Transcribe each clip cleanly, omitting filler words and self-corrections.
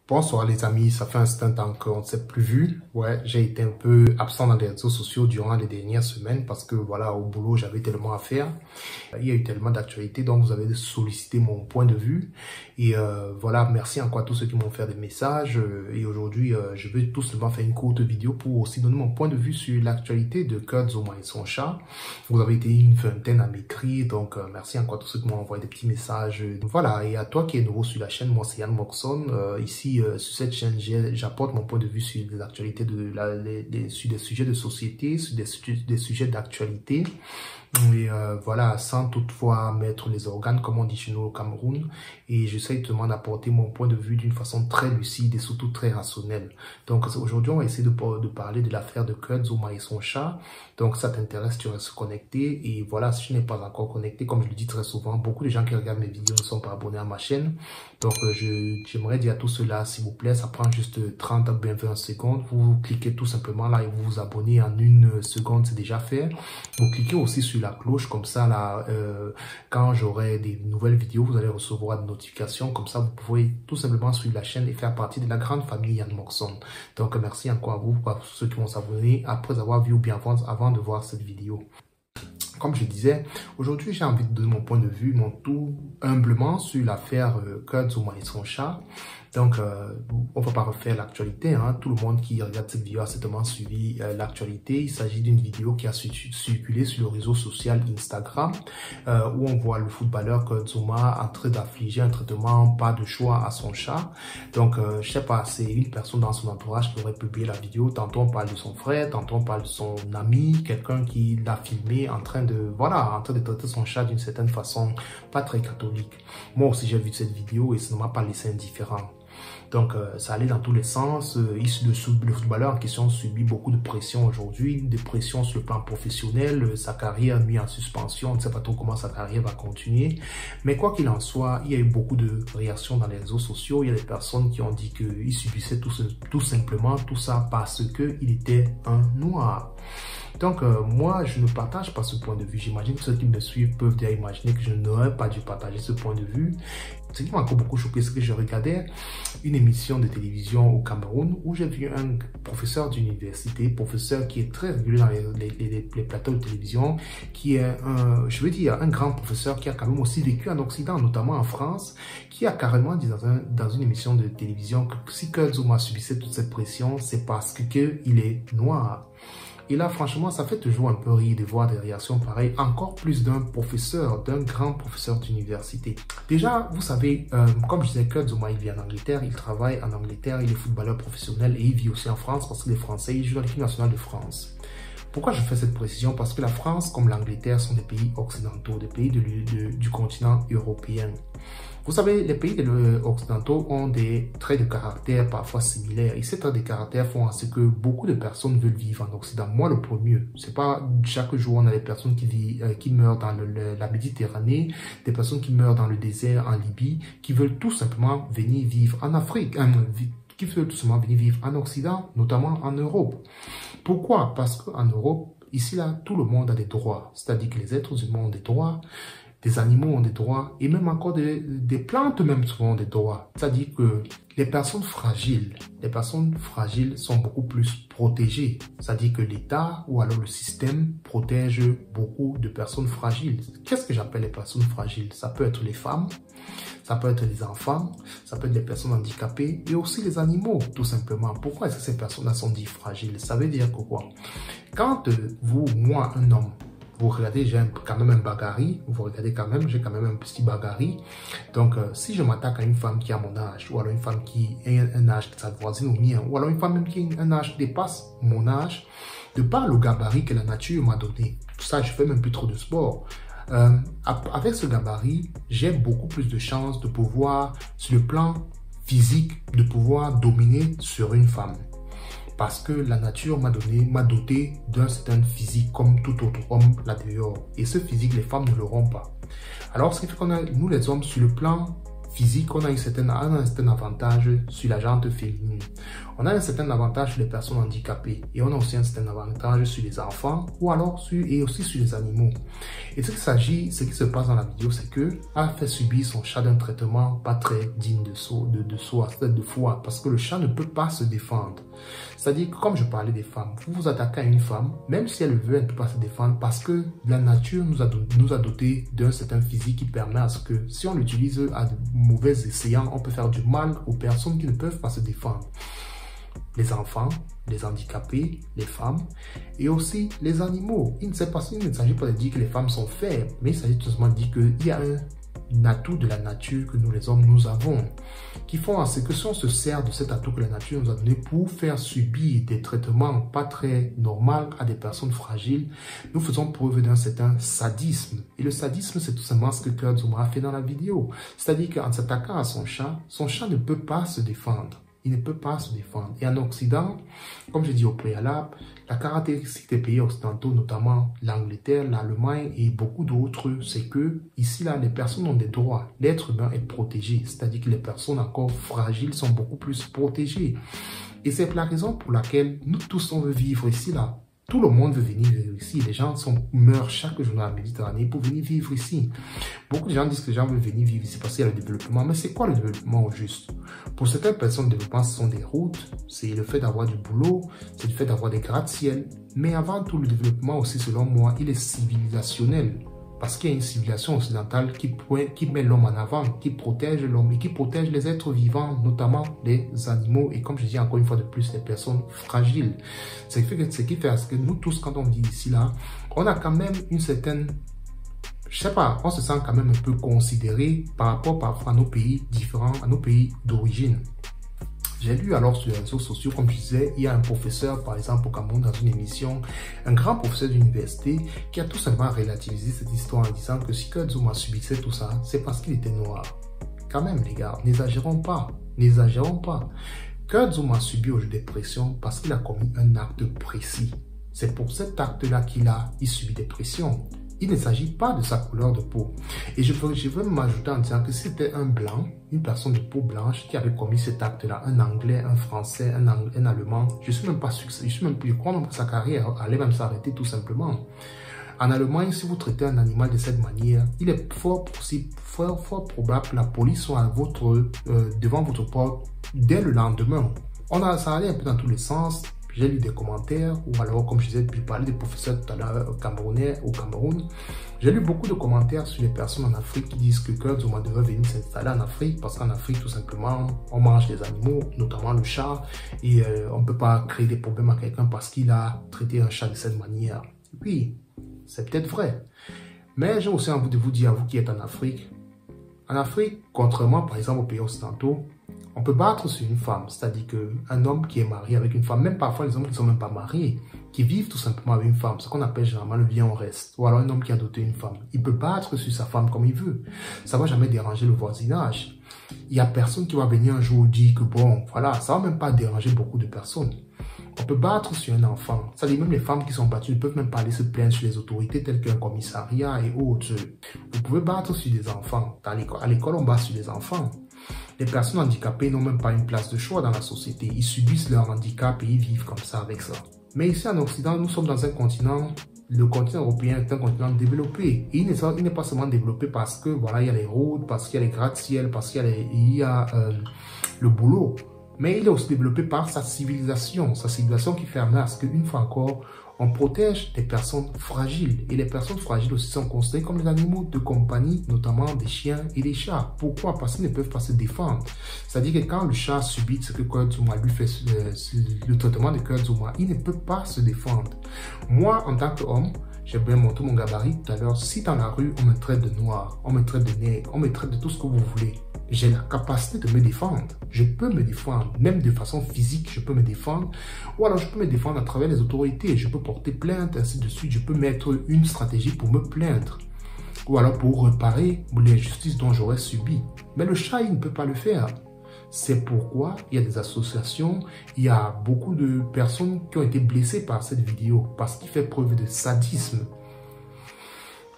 Bonsoir les amis, ça fait un certain temps qu'on ne s'est plus vu. Ouais, j'ai été un peu absent dans les réseaux sociaux durant les dernières semaines parce que voilà, au boulot, j'avais tellement à faire. Il y a eu tellement d'actualités, donc vous avez sollicité mon point de vue. Et voilà, merci encore à tous ceux qui m'ont fait des messages. Et aujourd'hui, je vais tout simplement faire une courte vidéo pour aussi donner mon point de vue sur l'actualité de Kurt Zouma et son chat. Vous avez été une vingtaine à m'écrire, donc merci encore à tous ceux qui m'ont envoyé des petits messages. Voilà, et à toi qui es nouveau sur la chaîne, moi c'est Yann Moxon. Ici, sur cette chaîne, j'apporte mon point de vue sur les actualités, sur des sujets de société, sur des sujets d'actualité. Et voilà, sans toutefois mettre les organes, comme on dit chez nous au Cameroun. Et j'essaie tout d'apporter mon point de vue d'une façon très lucide et surtout très rationnelle. Donc aujourd'hui, on va essayer de parler de l'affaire de Kurt Zouma et son chat. Donc ça t'intéresse, tu restes connecté. Et voilà, si tu n'es pas encore connecté, comme je le dis très souvent, beaucoup de gens qui regardent mes vidéos ne sont pas abonnés à ma chaîne. Donc j'aimerais dire à tout cela, s'il vous plaît, ça prend juste 30 à 20 secondes. Vous cliquez tout simplement là et vous vous abonnez en une seconde, c'est déjà fait. Vous cliquez aussi sur la cloche, comme ça là, quand j'aurai des nouvelles vidéos, vous allez recevoir des notifications. Comme ça, vous pouvez tout simplement suivre la chaîne et faire partie de la grande famille Yann Moxon. Donc merci encore à vous, pour ceux qui vont s'abonner après avoir vu ou bien avant de voir cette vidéo. Comme je disais, aujourd'hui, j'ai envie de donner mon point de vue, mon tout humblement sur l'affaire Kurt Zouma et son chat. Donc, on ne va pas refaire l'actualité. Hein. Tout le monde qui regarde cette vidéo a certainement suivi l'actualité. Il s'agit d'une vidéo qui a circulé sur le réseau social Instagram, où on voit le footballeur Kurt Zouma en train d'affliger un traitement pas de choix à son chat. Donc, je sais pas, c'est une personne dans son entourage qui aurait publié la vidéo. Tantôt on parle de son frère, tantôt on parle de son ami, quelqu'un qui l'a filmé en train de traiter son chat d'une certaine façon pas très catholique. Moi aussi, j'ai vu cette vidéo et ça ne m'a pas laissé indifférent. Donc, ça allait dans tous les sens. Le footballeur en question subit beaucoup de pression aujourd'hui, des pressions sur le plan professionnel, sa carrière mise en suspension. On ne sait pas trop comment sa carrière va continuer. Mais quoi qu'il en soit, il y a eu beaucoup de réactions dans les réseaux sociaux. Il y a des personnes qui ont dit qu'il subissait tout simplement tout ça parce qu'il était un noir. Donc, moi, je ne partage pas ce point de vue. J'imagine que ceux qui me suivent peuvent déjà imaginer que je n'aurais pas dû partager ce point de vue. Ce qui m'a encore beaucoup choqué, c'est que je regardais une émission de télévision au Cameroun où j'ai vu un professeur d'université, professeur qui est très régulier dans les plateaux de télévision, qui est un grand professeur qui a quand même aussi vécu en Occident, notamment en France, qui a carrément dit dans une émission de télévision que si Kurt Zouma subissait toute cette pression, c'est parce qu'il est noir. Et là, franchement, ça fait toujours un peu rire de voir des réactions pareilles, encore plus d'un professeur, d'un grand professeur d'université. Déjà, vous savez, comme je disais, Kurt Zouma, il vit en Angleterre, il travaille en Angleterre, il est footballeur professionnel et il vit aussi en France parce qu'il est français, il joue dans l'équipe nationale de France. Pourquoi je fais cette précision? Parce que la France, comme l'Angleterre, sont des pays occidentaux, des pays du continent européen. Vous savez, les pays occidentaux ont des traits de caractère parfois similaires. Et ces traits de caractère font en sorte que beaucoup de personnes veulent vivre en Occident. Moi, le premier. C'est pas chaque jour on a des personnes qui meurent dans la Méditerranée, des personnes qui meurent dans le désert en Libye, qui veulent tout simplement venir vivre en Afrique, qui veulent tout simplement venir vivre en Occident, notamment en Europe. Pourquoi? Parce qu'en Europe, ici là, tout le monde a des droits. C'est-à-dire que les êtres humains ont des droits. Des animaux ont des droits et même encore des plantes même ont des droits. C'est-à-dire que les personnes fragiles sont beaucoup plus protégées. C'est-à-dire que l'État ou alors le système protège beaucoup de personnes fragiles. Qu'est-ce que j'appelle les personnes fragiles? Ça peut être les femmes, ça peut être les enfants, ça peut être les personnes handicapées et aussi les animaux, tout simplement. Pourquoi est-ce que ces personnes-là sont dites fragiles? Ça veut dire que quoi? Quand moi, un homme, vous regardez, j'ai quand même un bagari. Vous regardez quand même, j'ai quand même un petit bagari. Donc, si je m'attaque à une femme qui a mon âge, ou alors une femme qui a un âge qui s'avoisine au mien, ou alors une femme même qui a un âge qui dépasse mon âge, de par le gabarit que la nature m'a donné, tout ça, je fais même plus trop de sport. Avec ce gabarit, j'ai beaucoup plus de chances de pouvoir, sur le plan physique, de pouvoir dominer sur une femme. Parce que la nature m'a doté d'un certain physique comme tout autre homme là dehors. Et ce physique, les femmes ne l'auront pas. Alors, ce qui fait qu'on a, nous les hommes, sur le plan physique, on a un certain avantage sur la gente féminine. On a un certain avantage sur les personnes handicapées et on a aussi un certain avantage sur les enfants ou alors et aussi sur les animaux. Et ce qui se passe dans la vidéo, c'est que a fait subir son chat d'un traitement pas très digne de foi, parce que le chat ne peut pas se défendre. C'est-à-dire que comme je parlais des femmes, vous vous attaquez à une femme, même si elle le veut, elle ne peut pas se défendre parce que la nature nous a doté d'un certain physique qui permet à ce que si on l'utilise à de mauvais escients, on peut faire du mal aux personnes qui ne peuvent pas se défendre. Les enfants, les handicapés, les femmes et aussi les animaux. Il ne s'agit pas de dire que les femmes sont faibles, mais il s'agit tout simplement de dire qu'il y a un atout de la nature que nous les hommes nous avons, qui font à ce que si on se sert de cet atout que la nature nous a donné pour faire subir des traitements pas très normaux à des personnes fragiles, nous faisons preuve d'un certain sadisme. Et le sadisme, c'est tout simplement ce que Kurt Zouma a fait dans la vidéo. C'est-à-dire qu'en s'attaquant à son chat ne peut pas se défendre. Il ne peut pas se défendre. Et en Occident, comme je dis au préalable, la caractéristique des pays occidentaux, notamment l'Angleterre, l'Allemagne et beaucoup d'autres, c'est que ici, là, les personnes ont des droits. L'être humain est protégé. C'est-à-dire que les personnes encore fragiles sont beaucoup plus protégées. Et c'est la raison pour laquelle nous tous, on veut vivre ici, là. Tout le monde veut venir vivre ici. Les gens meurent chaque jour dans la Méditerranée pour venir vivre ici. Beaucoup de gens disent que les gens veulent venir vivre ici parce qu'il y a le développement. Mais c'est quoi le développement au juste? Pour certaines personnes, le développement, ce sont des routes, c'est le fait d'avoir du boulot, c'est le fait d'avoir des gratte-ciel. Mais avant tout, le développement aussi, selon moi, il est civilisationnel. Parce qu'il y a une civilisation occidentale qui met l'homme en avant, qui protège l'homme et qui protège les êtres vivants, notamment les animaux et comme je dis encore une fois de plus, les personnes fragiles. Ce qui fait que nous tous, quand on vit ici, là, on a quand même une certaine... Je sais pas, on se sent quand même un peu considéré par rapport parfois à nos pays différents, à nos pays d'origine. J'ai lu alors sur les réseaux sociaux, comme je disais, il y a un professeur, par exemple, au Cameroun, dans une émission, un grand professeur d'université, qui a tout simplement relativisé cette histoire en disant que si Kurt Zouma subissait tout ça, c'est parce qu'il était noir. Quand même, les gars, n'exagérons pas, n'exagérons pas. Kurt Zouma a subi aujourd'hui des pressions parce qu'il a commis un acte précis. C'est pour cet acte-là qu'il subit des pressions. Il ne s'agit pas de sa couleur de peau. Et je veux m'ajouter en disant que si c'était un blanc, une personne de peau blanche qui avait commis cet acte-là, un anglais, un français, un allemand, je crois même que sa carrière allait même s'arrêter tout simplement. En Allemagne, si vous traitez un animal de cette manière, il est fort probable que la police soit devant votre porte dès le lendemain. Ça allait un peu dans tous les sens. J'ai lu des commentaires, ou alors, comme je disais, puis parler des professeurs tout à l'heure camerounais au Cameroun. J'ai lu beaucoup de commentaires sur les personnes en Afrique qui disent que Kurt Zouma devrait venir s'installer en Afrique parce qu'en Afrique, tout simplement, on mange des animaux, notamment le chat, et on ne peut pas créer des problèmes à quelqu'un parce qu'il a traité un chat de cette manière. Oui, c'est peut-être vrai. Mais j'ai aussi envie de vous dire, à vous qui êtes en Afrique, contrairement par exemple aux pays occidentaux, on peut battre sur une femme, c'est-à-dire qu'un homme qui est marié avec une femme, même parfois les hommes qui ne sont même pas mariés, qui vivent tout simplement avec une femme, ce qu'on appelle généralement le bien en reste, ou alors un homme qui a adopté une femme, il peut battre sur sa femme comme il veut. Ça ne va jamais déranger le voisinage. Il n'y a personne qui va venir un jour dire que bon, voilà, ça ne va même pas déranger beaucoup de personnes. On peut battre sur un enfant. C'est-à-dire même les femmes qui sont battues ne peuvent même pas aller se plaindre sur les autorités telles qu'un commissariat et autres. Vous pouvez battre sur des enfants. À l'école, on bat sur des enfants. Les personnes handicapées n'ont même pas une place de choix dans la société. Ils subissent leur handicap et ils vivent comme ça avec ça. Mais ici en Occident, nous sommes dans un continent, le continent européen est un continent développé. Et il n'est pas seulement développé parce que voilà, il y a les routes, parce qu'il y a les gratte-ciel, parce qu'il y a le boulot. Mais il est aussi développé par sa civilisation qui permet à ce qu'une fois encore, on protège des personnes fragiles. Et les personnes fragiles aussi sont considérées comme des animaux de compagnie, notamment des chiens et des chats. Pourquoi? Parce qu'ils ne peuvent pas se défendre. C'est-à-dire que quand le chat subit ce que Kurt Zouma lui fait, le traitement de Kurt Zouma, il ne peut pas se défendre. Moi, en tant qu'homme, j'ai bien montré mon gabarit tout à l'heure. Si dans la rue, on me traite de noir, on me traite de nègre, on me traite de tout ce que vous voulez, j'ai la capacité de me défendre. Je peux me défendre, même de façon physique, je peux me défendre. Ou alors je peux me défendre à travers les autorités. Je peux porter plainte, ainsi de suite. Je peux mettre une stratégie pour me plaindre. Ou alors pour réparer l'injustice dont j'aurais subi. Mais le chat, il ne peut pas le faire. C'est pourquoi il y a des associations, il y a beaucoup de personnes qui ont été blessées par cette vidéo parce qu'il fait preuve de sadisme.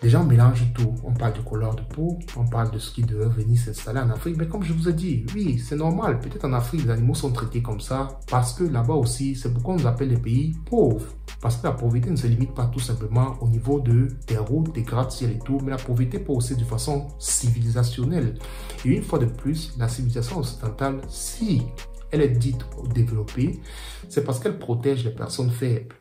Les gens mélangent tout. On parle de couleur de peau, on parle de ce qui devrait venir s'installer en Afrique. Mais comme je vous ai dit, oui, c'est normal. Peut-être en Afrique, les animaux sont traités comme ça parce que là-bas aussi, c'est pourquoi on nous appelle les pays pauvres. Parce que la pauvreté ne se limite pas tout simplement au niveau des routes, des gratte-ciel et tout, mais la pauvreté peut aussi de façon civilisationnelle. Et une fois de plus, la civilisation occidentale, si elle est dite développée, c'est parce qu'elle protège les personnes faibles.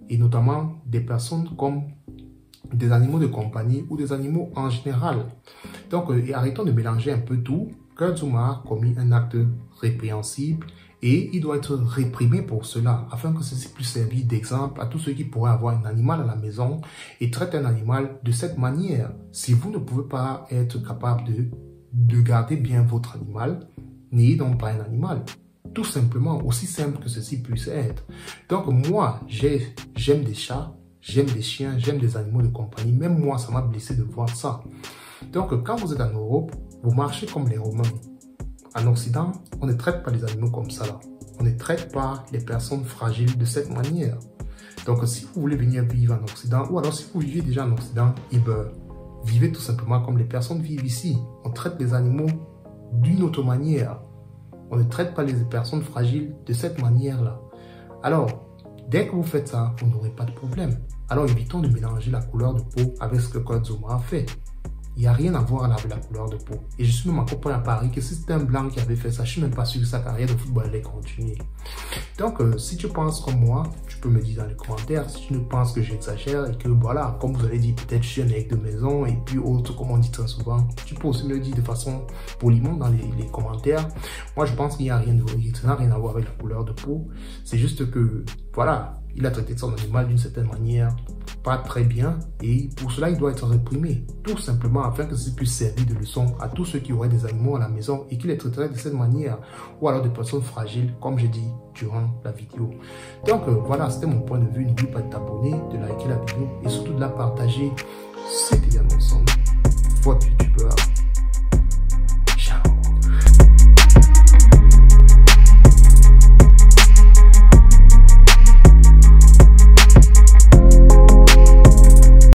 Et notamment des personnes comme des animaux de compagnie ou des animaux en général. Donc, arrêtons de mélanger un peu tout. Kurt Zouma a commis un acte répréhensible et il doit être réprimé pour cela, afin que ceci puisse servir d'exemple à tous ceux qui pourraient avoir un animal à la maison et traiter un animal de cette manière. Si vous ne pouvez pas être capable de garder bien votre animal, n'ayez donc pas un animal. Tout simplement, aussi simple que ceci puisse être. Donc moi, j'aime des chats, j'aime des chiens, j'aime des animaux de compagnie. Même moi, ça m'a blessé de voir ça. Donc quand vous êtes en Europe, vous marchez comme les Romains. En Occident, on ne traite pas les animaux comme ça là. On ne traite pas les personnes fragiles de cette manière. Donc si vous voulez venir vivre en Occident, ou alors si vous vivez déjà en Occident, vivez tout simplement comme les personnes vivent ici. On traite les animaux d'une autre manière. On ne traite pas les personnes fragiles de cette manière-là. Alors, dès que vous faites ça, vous n'aurez pas de problème. Alors, évitons de mélanger la couleur de peau avec ce que Kurt Zouma a fait. Il n'y a rien à voir avec la couleur de peau. Et je suis même encore point à Paris que si c'était un blanc qui avait fait ça, je ne suis même pas sûr que sa carrière de football allait continuer. Donc, si tu penses comme moi, tu peux me dire dans les commentaires si tu ne penses que j'exagère et que voilà, comme vous allez dire, peut-être je suis un aigle de maison et puis autre, comme on dit très souvent. Tu peux aussi me le dire de façon poliment dans les commentaires. Moi, je pense qu'il n'y a rien ça n'a rien à voir avec la couleur de peau. C'est juste que, voilà, il a traité son animal d'une certaine manière pas très bien et pour cela il doit être réprimé tout simplement afin que ça puisse servir de leçon à tous ceux qui auraient des animaux à la maison et qui les traiteraient de cette manière ou alors des personnes fragiles comme j'ai dit durant la vidéo. Donc voilà, c'était mon point de vue. N'oublie pas de t'abonner, de liker la vidéo et surtout de la partager. C'était Yann Monson, votre youtubeur.